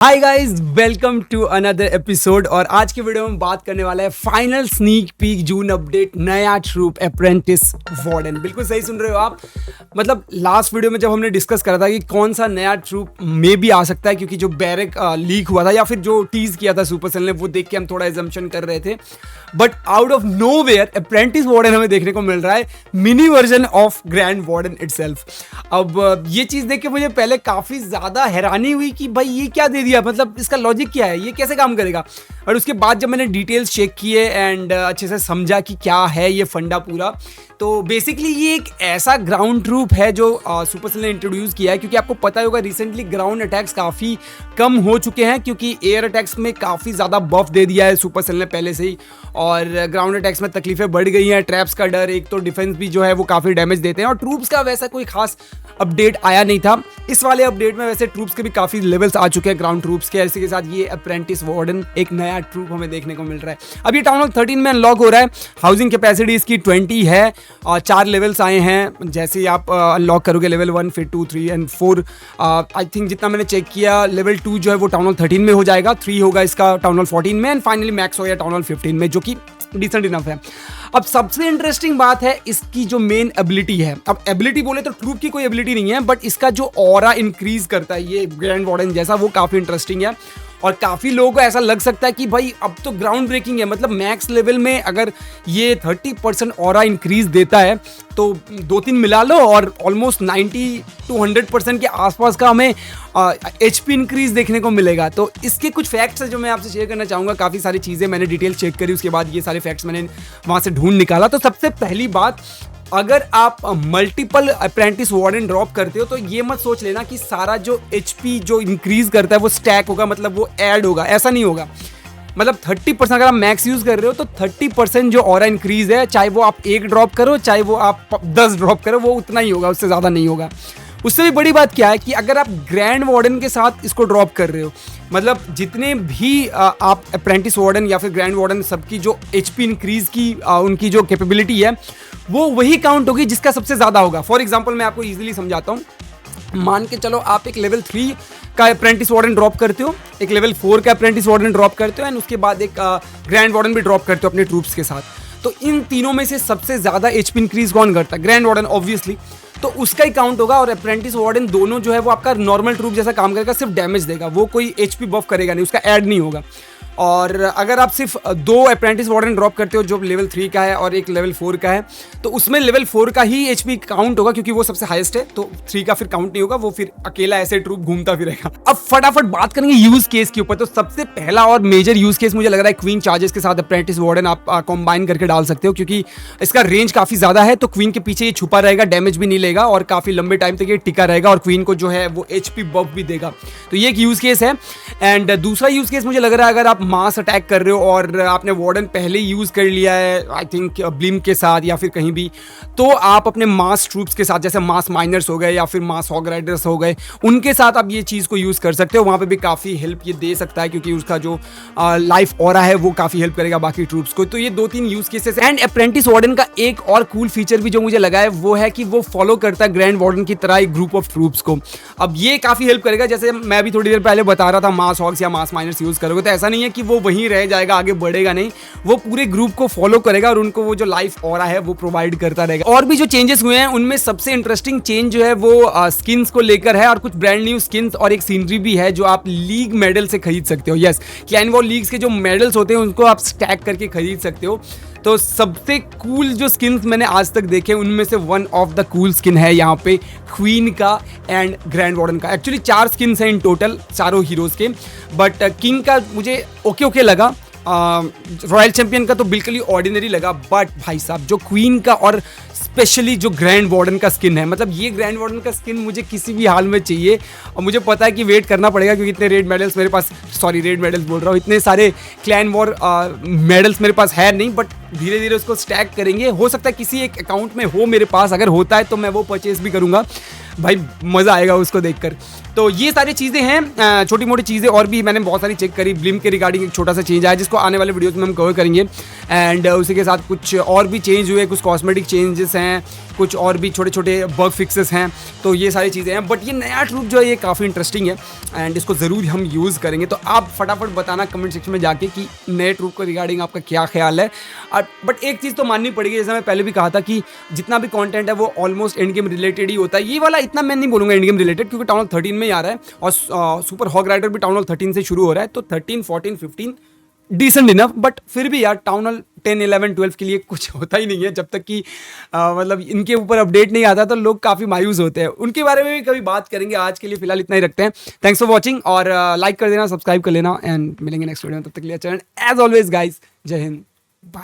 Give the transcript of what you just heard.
Hi guys, welcome to another episode. और आज की वीडियो में बात करने वाला है final sneak peek June update नया ट्रूप अप्रेंटिस वार्डन। बिल्कुल सही सुन रहे हो आप। मतलब लास्ट वीडियो में जब हमने डिस्कस करा था कि कौन सा नया ट्रूप में भी आ सकता है, क्योंकि जो बैरक लीक हुआ था या फिर जो टीज किया था सुपरसेल ने, वो देख के हम थोड़ा एजम्पशन कर रहे थे। But out of nowhere apprentice warden हमें देखने को मिल रहा है, mini version of grand warden itself. अब ये चीज़ देख के मुझे पहले काफ़ी ज़्यादा हैरानी हुई कि भाई ये क्या दे दिया, मतलब इसका लॉजिक क्या है, ये कैसे काम करेगा। और उसके बाद जब मैंने डिटेल्स चेक किए एंड अच्छे से समझा कि क्या है ये फंडा पूरा, तो बेसिकली ये एक ऐसा ग्राउंड ट्रूप है जो सुपरसेल ने इंट्रोड्यूस किया है। क्योंकि आपको पता होगा रिसेंटली ग्राउंड अटैक्स काफ़ी कम हो चुके हैं, क्योंकि एयर अटैक्स में काफ़ी ज़्यादा बफ दे दिया है सुपरसेल ने पहले से ही, और ग्राउंड अटैक्स में तकलीफें बढ़ गई हैं। ट्रैप्स का डर, एक तो डिफेंस भी जो है वो काफ़ी डैमेज देते हैं, और ट्रूप्स का वैसा कोई खास अपडेट आया नहीं था। इस वाले अपडेट में वैसे ट्रूप्स के भी काफ़ी लेवल्स आ चुके हैं ग्राउंड ट्रूप्स के। इसी के साथ ये अप्रेंटिस वार्डन एक नया ट्रूप हमें देखने को मिल रहा है। अब ये टाउन हॉल 13 में अनलॉक हो रहा है। हाउसिंग कैपेसिटी इसकी 20 है और 4 लेवल्स आए हैं। जैसे ही आप अनलॉक करोगे लेवल 1, फिर 2, 3 एंड 4, आई थिंक जितना मैंने चेक किया लेवल 2 जो है वो टाउन हॉल 13 में हो जाएगा, 3 होगा इसका टाउन हॉल 14 में, एंड फाइनली मैक्स हो गया टाउन हॉल 15 में, जो कि डिसेंट इनफ है। अब सबसे इंटरेस्टिंग बात है इसकी जो मेन एबिलिटी है। अब एबिलिटी बोले तो ट्रूप की कोई एबिलिटी नहीं है, बट इसका जो ऑरा इंक्रीज करता है ये ग्रैंड वार्डन जैसा, वो काफ़ी इंटरेस्टिंग है। और काफ़ी लोगों को ऐसा लग सकता है कि भाई अब तो ग्राउंड ब्रेकिंग है, मतलब मैक्स लेवल में अगर ये 30% ऑरा इंक्रीज देता है तो 2-3 मिला लो और ऑलमोस्ट 90 to 100% के आसपास का हमें HP इंक्रीज देखने को मिलेगा। तो इसके कुछ फैक्ट्स हैं जो मैं आपसे शेयर करना चाहूँगा। काफ़ी सारी चीज़ें मैंने डिटेल चेक करी, उसके बाद ये सारे फैक्ट्स मैंने वहाँ से ढूंढ निकाला। तो सबसे पहली बात, अगर आप मल्टीपल अप्रेंटिस वार्डन ड्रॉप करते हो तो ये मत सोच लेना कि सारा जो HP जो इंक्रीज करता है वो स्टैक होगा, मतलब वो ऐड होगा, ऐसा नहीं होगा। मतलब 30% अगर आप मैक्स यूज़ कर रहे हो तो 30% जो ऑरा इंक्रीज है, चाहे वो आप 1 ड्रॉप करो चाहे वो आप 10 ड्रॉप करो, वो उतना ही होगा, उससे ज़्यादा नहीं होगा। उससे भी बड़ी बात क्या है कि अगर आप ग्रैंड वार्डन के साथ इसको ड्रॉप कर रहे हो, मतलब जितने भी आप अप्रेंटिस वार्डन या फिर ग्रैंड वार्डन सबकी जो HP इंक्रीज की उनकी जो कैपेबिलिटी है वो वही काउंट होगी जिसका सबसे ज़्यादा होगा। फॉर एग्जाम्पल मैं आपको ईजिली समझाता हूँ। मान के चलो आप एक लेवल 3 का अप्रेंटिस वार्डन ड्रॉप करते हो, एक लेवल 4 का अप्रेंटिस वार्डन ड्रॉप करते हो, एंड उसके बाद एक ग्रैंड वार्डन भी ड्रॉप करते हो अपने ट्रूप्स के साथ। तो इन तीनों में से सबसे ज़्यादा HP इंक्रीज कौन करता है? ग्रैंड वार्डन ऑब्वियसली, तो उसका ही काउंट होगा। और अप्रेंटिस वार्डन दोनों जो है वो आपका नॉर्मल ट्रूप जैसा काम करेगा, सिर्फ डैमेज देगा, वो कोई HP बफ करेगा नहीं, उसका ऐड नहीं होगा। और अगर आप सिर्फ 2 अप्रेंटिस वार्डन ड्रॉप करते हो, जो लेवल 3 का है और एक लेवल 4 का है, तो उसमें लेवल 4 का ही HP काउंट होगा, क्योंकि वो सबसे हाईएस्ट है। तो 3 का फिर काउंट नहीं होगा, वो फिर अकेला ऐसे ट्रूप घूमता फिरेगा। अब फटाफट बात करेंगे यूज केस के ऊपर। तो सबसे पहला और मेजर यूज केस मुझे लग रहा है क्वीन चार्जेस के साथ अप्रेंटिस वार्डन आप कंबाइन करके डाल सकते हो, क्योंकि इसका रेंज काफी ज्यादा है। तो क्वीन के पीछे ये छुपा रहेगा, डैमेज भी नहीं लेगा और काफी लंबे टाइम तक ये टिका रहेगा, और क्वीन को जो है वो HP बफ भी देगा। तो ये एक यूज केस है। एंड दूसरा यूज केस मुझे लग रहा है, अगर आप मास अटैक कर रहे हो और आपने वार्डन पहले यूज कर लिया है, आई थिंक ब्लिम के साथ या फिर कहीं भी, तो आप अपने मास ट्रूप्स के साथ, जैसे मास माइनर्स हो गए या फिर मास हॉग राइडर्स हो गए, उनके साथ आप ये चीज़ को यूज कर सकते हो। वहाँ पे भी काफ़ी हेल्प ये दे सकता है, क्योंकि उसका जो लाइफ ऑरा है वो काफ़ी हेल्प करेगा बाकी ट्रूप्स को। तो ये 2-3 use cases. And apprentice warden का एक और कूल फीचर भी जो मुझे लगा है वो है कि वो फॉलो करता है ग्रैंड वार्डन की तरह एक ग्रुप ऑफ ट्रूप्स को। अब ये काफ़ी हेल्प करेगा। जैसे मैं भी थोड़ी देर पहले बता रहा था, मास हॉग्स या मास माइनर्स यूज करोगे तो ऐसा नहीं है कि वो वहीं रह जाएगा, आगे बढ़ेगा नहीं, वो पूरे ग्रुप को फॉलो करेगा और उनको वो जो लाइफ ऑरा है वो प्रोवाइड करता रहेगा। और भी जो चेंजेस हुए हैं उनमें सबसे इंटरेस्टिंग चेंज जो है वो स्किन्स को लेकर है, और कुछ ब्रांड न्यू स्किन्स और एक सीनरी भी है जो आप लीग मेडल से खरीद सकते हो। यस, क्लैन वॉर लीग्स के जो मेडल्स होते हैं उनको आप स्टैक करके खरीद सकते हो। तो सबसे कूल जो स्किन्स मैंने आज तक देखे उनमें से one of the cool skin है यहाँ पे क्वीन का एंड ग्रैंड वार्डन का। एक्चुअली 4 स्किन्स हैं इन टोटल चारों हीरोज़ के, बट किंग का मुझे ओके लगा, रॉयल चैंपियन का तो बिल्कुल ही ऑर्डिनरी लगा। बट भाई साहब जो क्वीन का और स्पेशली जो ग्रैंड वार्डन का स्किन है, मतलब ये ग्रैंड वार्डन का स्किन मुझे किसी भी हाल में चाहिए। और मुझे पता है कि वेट करना पड़ेगा, क्योंकि इतने रेड मेडल्स मेरे पास, सॉरी रेड मेडल्स बोल रहा हूँ, इतने सारे क्लैन वॉर मेडल्स मेरे पास है नहीं, बट धीरे धीरे उसको स्टैक करेंगे। हो सकता है किसी एक अकाउंट में हो मेरे पास, अगर होता है तो मैं वो परचेज भी करूँगा। भाई मज़ा आएगा उसको देखकर। तो ये सारी चीज़ें हैं, छोटी मोटी चीज़ें और भी मैंने बहुत सारी चेक करी। ब्लिम के रिगार्डिंग एक छोटा सा चेंज आया जिसको आने वाले वीडियोस में हम कवर करेंगे, एंड उसी के साथ कुछ और भी चेंज हुए, कुछ कॉस्मेटिक चेंजेस हैं, कुछ और भी छोटे छोटे बग फिक्सेस हैं, तो ये सारी चीज़ें हैं। बट ये नया ट्रूप जो है ये काफ़ी इंटरेस्टिंग है एंड इसको ज़रूर हम यूज़ करेंगे। तो आप फटाफट बताना कमेंट सेक्शन में जाके कि नए ट्रूप को रिगार्डिंग आपका क्या ख्याल है। बट एक चीज़ तो माननी पड़ेगी, जैसे मैं पहले भी कहा था कि जितना भी कंटेंट है वो ऑलमोस्ट एंड गेम रिलेटेड ही होता है। ये वाला इतना मैं नहीं बोलूँगा एंड गेम रिलेटेड, क्योंकि टाउन हॉल 13 में ही आ रहा है और सुपर हॉग राइडर भी टाउन हॉल 13 से शुरू हो रहा है। तो 13, 14, 15 डिसेंट इनफ, बट फिर भी यार टाउन हॉल 10, 11, 12 के लिए कुछ होता ही नहीं है जब तक कि मतलब इनके ऊपर अपडेट नहीं आता, तो लोग काफ़ी मायूस होते हैं। उनके बारे में भी कभी बात करेंगे, आज के लिए फिलहाल इतना ही रखते हैं। थैंक्स फॉर वॉचिंग और लाइक कर देना, सब्सक्राइब कर लेना एंड मिलेंगे नेक्स्ट वीडियो में। तब तक के लिए चैनल एज ऑलवेज गाइज, जय हिंद।